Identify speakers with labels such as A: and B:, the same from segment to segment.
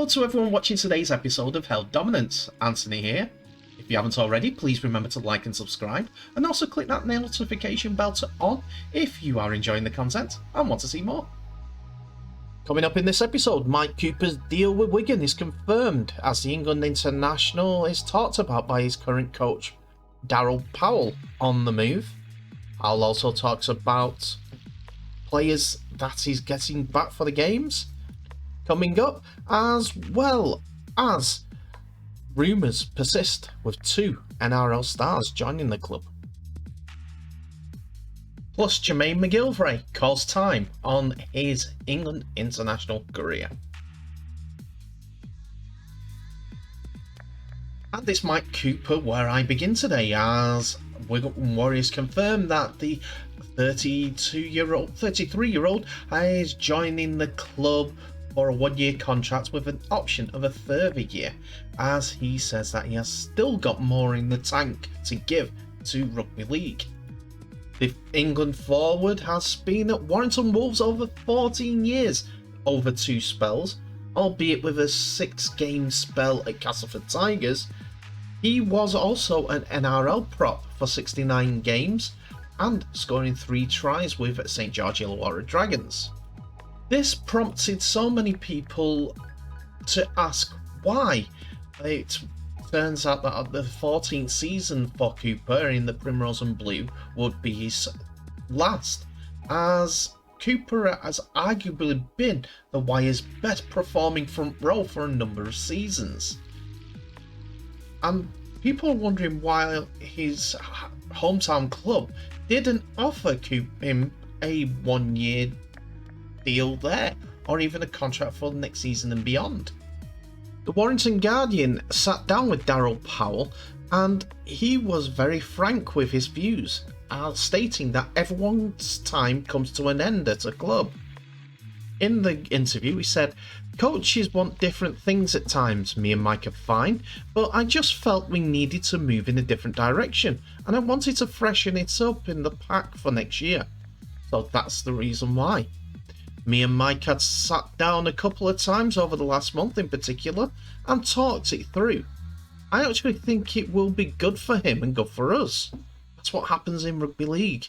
A: Hello to everyone watching today's episode of Held Dominance. Anthony here. If you haven't already, please remember to like and subscribe, and also click that notification bell to on if you are enjoying the content and want to see more. Coming up in this episode, Mike Cooper's deal with Wigan is confirmed as the England international is talked about by his current coach, Darryl Powell, on the move. Powell also talks about players that he's getting back for the games coming up, as well as rumours persist with two NRL stars joining the club. Plus, Jermaine McGillvary calls time on his England international career. And it's Mike Cooper where I begin today, as Wigan Warriors confirm that the 33-year-old is joining the club for a one-year contract with an option of a further year, as he says that he has still got more in the tank to give to rugby league. The England forward has been at Warrington Wolves over 14 years, over two spells, albeit with a 6-game spell at Castleford Tigers. He was also an NRL prop for 69 games and scoring 3 tries with St George Illawarra Dragons. This prompted so many people to ask why. It turns out that the 14th season for Cooper in the Primrose and Blue would be his last, as Cooper has arguably been the Wire's best performing front row for a number of seasons. And people are wondering why his hometown club didn't offer him a one-year deal there, or even a contract for the next season and beyond. The Warrington Guardian sat down with Darryl Powell, and he was very frank with his views, stating that everyone's time comes to an end at a club. In the interview, he said, "Coaches want different things at times. Me and Mike are fine, but I just felt we needed to move in a different direction, and I wanted to freshen it up in the pack for next year. So that's the reason why. Me and Mike had sat down a couple of times over the last month in particular and talked it through. I actually think it will be good for him and good for us. That's what happens in rugby league.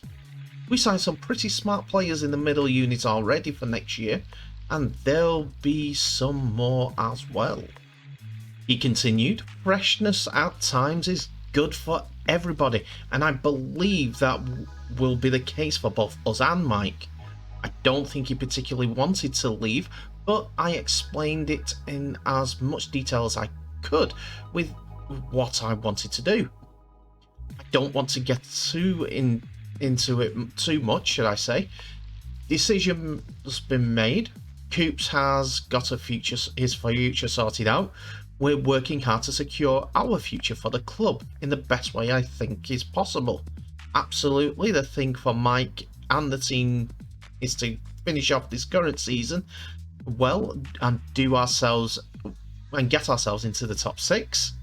A: We signed some pretty smart players in the middle unit already for next year, and there'll be some more as well." He continued, "Freshness at times is good for everybody, and I believe that will be the case for both us and Mike. I don't think he particularly wanted to leave, but I explained it in as much detail as I could with what I wanted to do. I don't want to get into it too much, should I say. Decision has been made. Coops has got his future sorted out. We're working hard to secure our future for the club in the best way I think is possible. Absolutely, the thing for Mike and the team is to finish off this current season well and get ourselves into the top 6.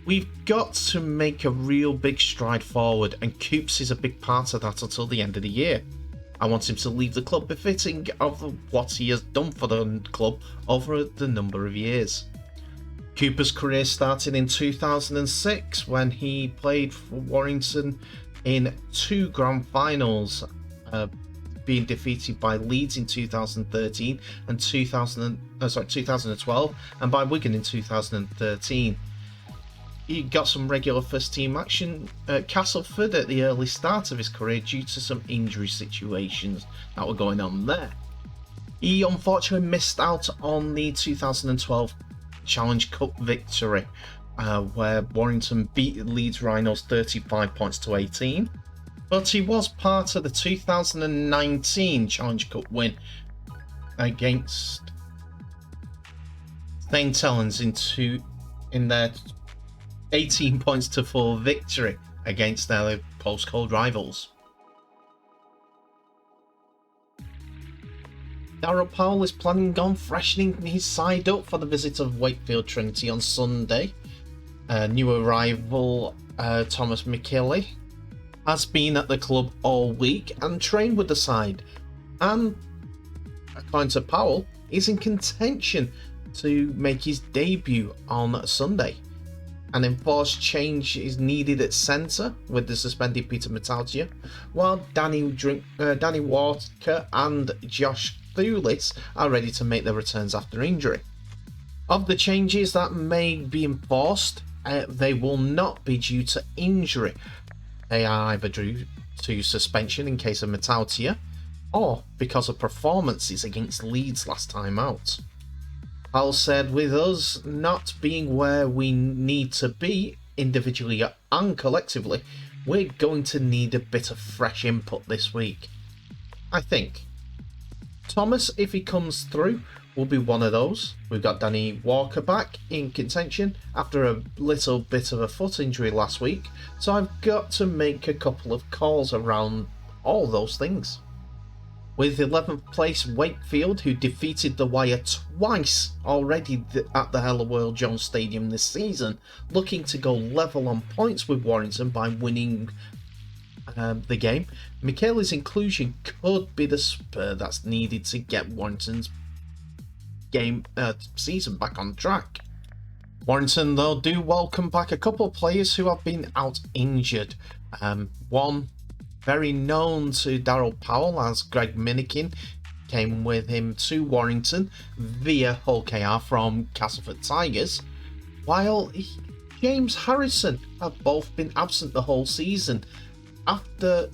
A: We've got to make a real big stride forward, and Coops is a big part of that until the end of the year. I want him to leave the club befitting of what he has done for the club over the number of years." Cooper's career started in 2006 when he played for Warrington in 2 grand finals, being defeated by Leeds in 2013 and 2012, and by Wigan in 2013. He got some regular first team action at Castleford at the early start of his career due to some injury situations that were going on there. He unfortunately missed out on the 2012 Challenge Cup victory, where Warrington beat Leeds Rhinos 35 points to 18. But he was part of the 2019 Challenge Cup win against St Helens in their 18 points to 4 victory against their postcode rivals. Darryl Powell is planning on freshening his side up for the visit of Wakefield Trinity on Sunday. New arrival Thomas McKinley has been at the club all week and trained with the side, and according to Powell, is in contention to make his debut on Sunday. An enforced change is needed at centre with the suspended Peter Matautia, while Danny Walker and Josh Thulis are ready to make their returns after injury. Of the changes that may be enforced, they will not be due to injury. They are either due to suspension in case of Matautia, or because of performances against Leeds last time out. Hal said, with us not being where we need to be, individually and collectively, we're going to need a bit of fresh input this week. I think. Thomas, if he comes through, will be one of those. We've got Danny Walker back in contention after a little bit of a foot injury last week, so I've got to make a couple of calls around all those things. With 11th place Wakefield, who defeated the Wire twice already at the Hello World Jones Stadium this season, looking to go level on points with Warrington by winning the game, Michaela's inclusion could be the spur that's needed to get Warrington's season back on track. Warrington, though, do welcome back a couple of players who have been out injured. One very known to Daryl Powell as Greg Minikin came with him to Warrington via Hull KR from Castleford Tigers, while James Harrison have both been absent the whole season after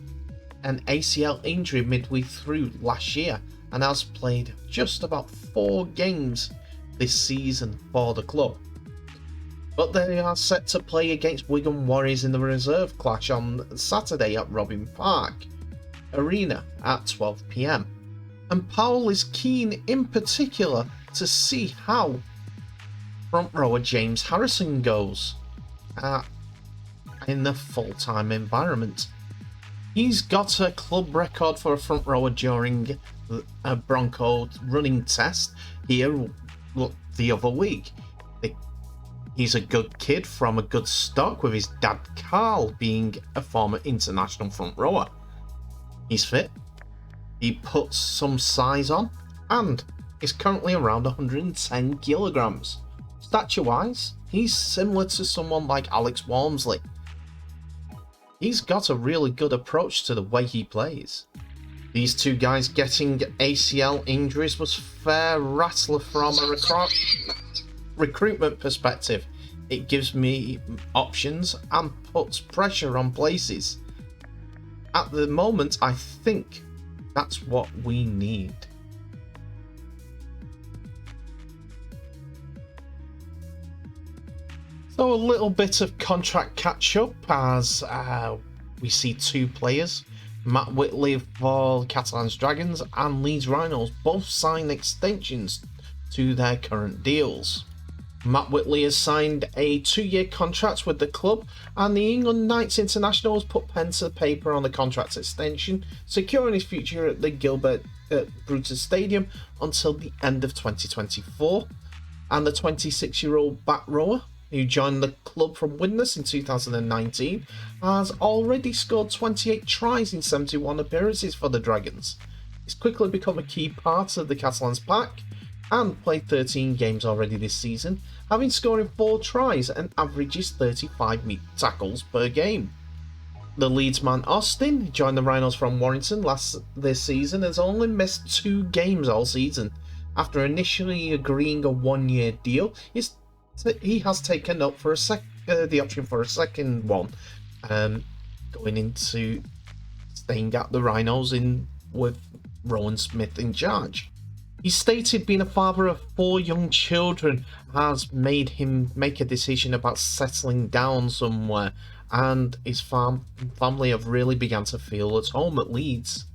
A: an ACL injury midway through last year, and has played just about 4 games this season for the club. But they are set to play against Wigan Warriors in the reserve clash on Saturday at Robin Park Arena at 12 PM. And Powell is keen in particular to see how front rower James Harrison goes in the full-time environment. He's got a club record for a front rower during a Bronco running test here the other week. He's a good kid from a good stock, with his dad Carl being a former international front rower. He's fit, he puts some size on, and is currently around 110 kilograms. Stature-wise, he's similar to someone like Alex Walmsley. He's got a really good approach to the way he plays. These two guys getting ACL injuries was fair rattler from a recruitment perspective. It gives me options and puts pressure on places. At the moment, I think that's what we need. So a little bit of contract catch up as we see 2 players, Matt Whitley for Catalans Dragons and Leeds Rhinos, both sign extensions to their current deals. Matt Whitley has signed a 2-year contract with the club, and the England Knights international has put pen to paper on the contract extension, securing his future at the Gilbert Brutus Stadium until the end of 2024. And the 26-year-old back rower, who joined the club from Widnes in 2019, has already scored 28 tries in 71 appearances for the Dragons. He's quickly become a key part of the Catalans pack, and played 13 games already this season, having scored 4 tries and averages 35 tackles per game. The Leeds man Austin, who joined the Rhinos from Warrington this season, has only missed 2 games all season. After initially agreeing a 1-year deal, he has taken up for the option for a second one, going into staying at the Rhinos with Rowan Smith in charge. He stated being a father of 4 young children has made him make a decision about settling down somewhere, and his family have really begun to feel at home at Leeds.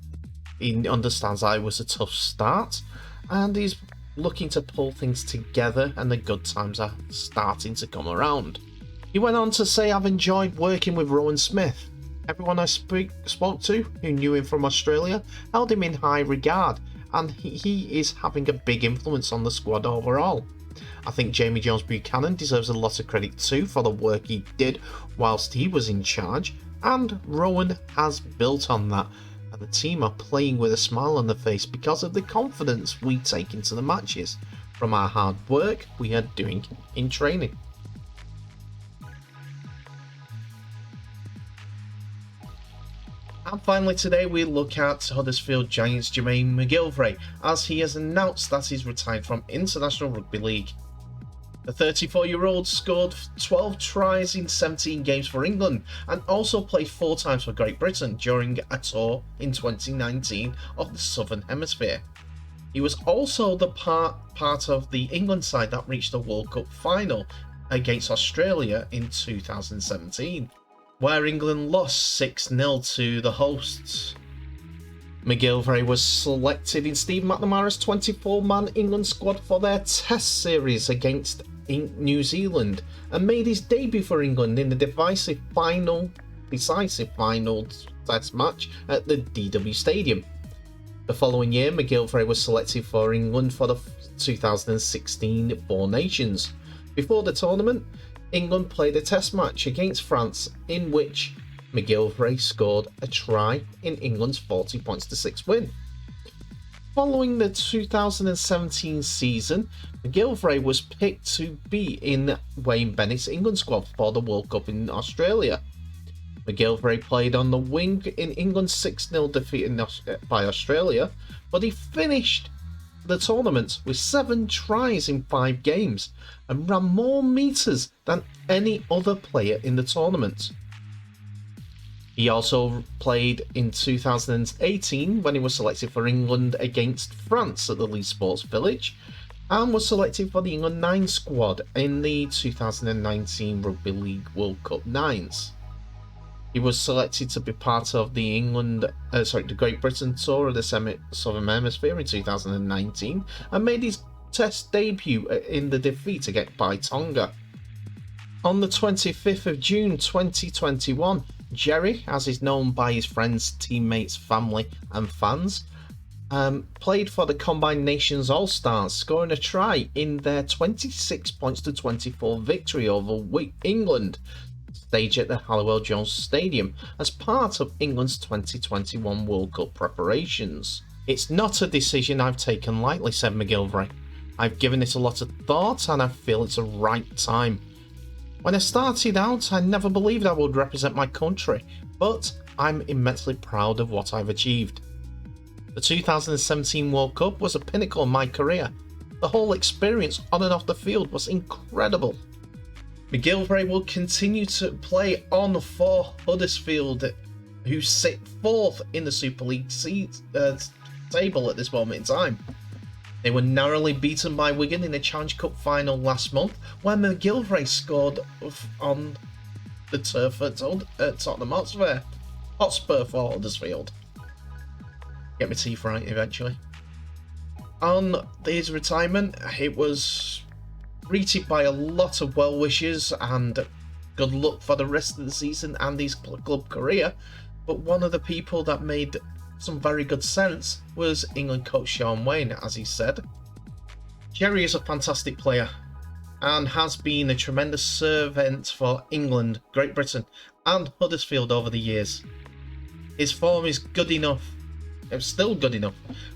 A: He understands that it was a tough start, and he's looking to pull things together, and the good times are starting to come around. He went on to say, I've enjoyed working with Rowan Smith. Everyone I spoke to who knew him from Australia held him in high regard, and he is having a big influence on the squad overall. I think Jamie Jones-Buchanan deserves a lot of credit too for the work he did whilst he was in charge, and Rowan has built on that. and the team are playing with a smile on their face because of the confidence we take into the matches from our hard work we are doing in training. And finally today we look at Huddersfield Giants' Jermaine McGillvary, as he has announced that he's retired from International Rugby League. The 34-year-old scored 12 tries in 17 games for England and also played 4 times for Great Britain during a tour in 2019 of the Southern Hemisphere. He was also the part of the England side that reached the World Cup final against Australia in 2017, where England lost 6-0 to the hosts. McGillvary was selected in Steve McNamara's 24-man England squad for their Test series against New Zealand and made his debut for England in the decisive final Test match at the DW Stadium. The following year, McGillvary was selected for England for the 2016 Four Nations. Before the tournament, England played a Test match against France in which McGillvary scored a try in England's 40-6 win. Following the 2017 season, McGillvary was picked to be in Wayne Bennett's England squad for the World Cup in Australia. McGillvary played on the wing in England's 6-0 defeat by Australia, but he finished the tournament with 7 tries in 5 games and ran more metres than any other player in the tournament. He also played in 2018 when he was selected for England against France at the Leeds Sports Village, and was selected for the England 9 squad in the 2019 Rugby League World Cup 9s. He was selected to be part of the the Great Britain tour of the Southern Hemisphere in 2019 and made his Test debut in the defeat by Tonga. On the 25th of June 2021, Jerry, as is known by his friends, teammates, family and fans, played for the Combined Nations All-Stars, scoring a try in their 26-24 victory over England, staged at the Halliwell-Jones Stadium as part of England's 2021 World Cup preparations. "It's not a decision I've taken lightly," said McGillvary. "I've given it a lot of thought and I feel it's a right time. When I started out, I never believed I would represent my country, but I'm immensely proud of what I've achieved. The 2017 World Cup was a pinnacle of my career. The whole experience on and off the field was incredible." McGillvary will continue to play on for Huddersfield, who sit 4th in the Super League table at this moment in time. They were narrowly beaten by Wigan in the Challenge Cup final last month, where McGillvary scored on the turf at Tottenham Hotspur for Huddersfield. Get my teeth right eventually. On his retirement, it was greeted by a lot of well wishes and good luck for the rest of the season and his club career, but one of the people that made some very good sense was England coach Shaun Wane, as he said. "Jerry is a fantastic player and has been a tremendous servant for England, Great Britain and Huddersfield over the years. His form is good enough, it's still good enough,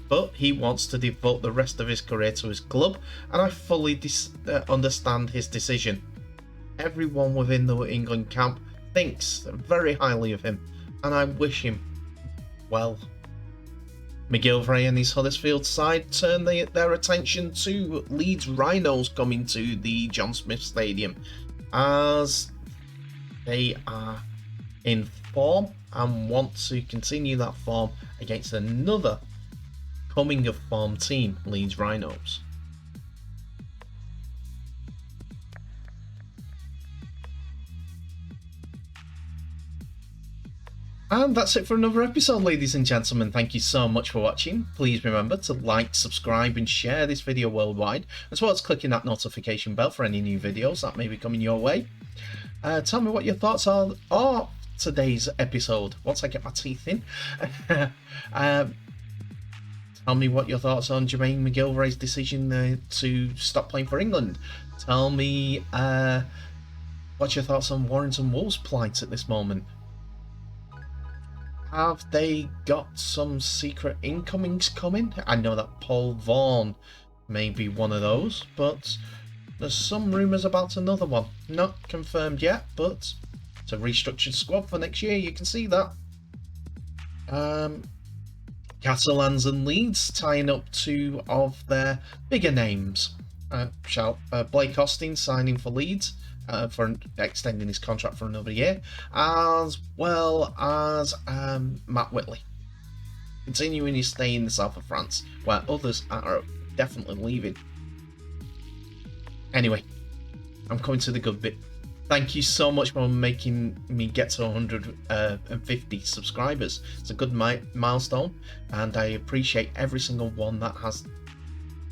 A: but he wants to devote the rest of his career to his club, and I fully understand his decision. Everyone within the England camp thinks very highly of him, and I wish him well." McGillvary and his Huddersfield side turned their attention to Leeds Rhinos coming to the John Smith Stadium, as they are in form and want to continue that form against another coming of form team, Leeds Rhinos. And that's it for another episode, ladies and gentlemen. Thank you so much for watching. Please remember to like, subscribe and share this video worldwide, as well as clicking that notification bell for any new videos that may be coming your way. Tell me what your thoughts are on today's episode once I get my teeth in. Tell me what your thoughts on Jermaine McGillvary's decision to stop playing for England. Tell me what's your thoughts on Warrington Wolves' plight at this moment. Have they got some secret incomings coming? I know that Paul Vaughan may be one of those, but there's some rumours about another one. Not confirmed yet, but it's a restructured squad for next year, you can see that. Catalans and Leeds tying up two of their bigger names. Blake Austin signing for Leeds for extending his contract for another year, as well as Matt Whitley continuing his stay in the south of France, where others are definitely leaving. Anyway, I'm coming to the good bit. Thank you so much for making me get to 150 subscribers. It's a good milestone, and I appreciate every single one that has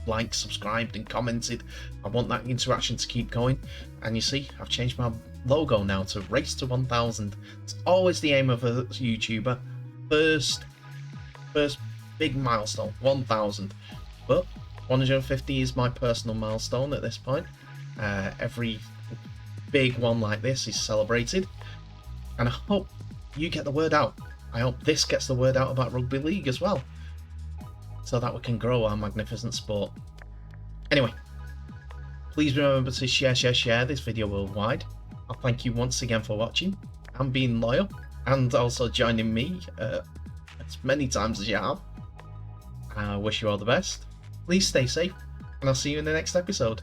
A: liked, subscribed, and commented. I want that interaction to keep going. And you see, I've changed my logo now to Race to 1000. It's always the aim of a YouTuber. First big milestone, 1000. But 150 is my personal milestone at this point. Every big one like this is celebrated, and I hope you get the word out. I hope this gets the word out about rugby league as well, so that we can grow our magnificent sport. Anyway, please remember to share this video worldwide. I'll thank you once again for watching and being loyal, and also joining me as many times as you have. I wish you all the best. Please stay safe, and I'll see you in the next episode.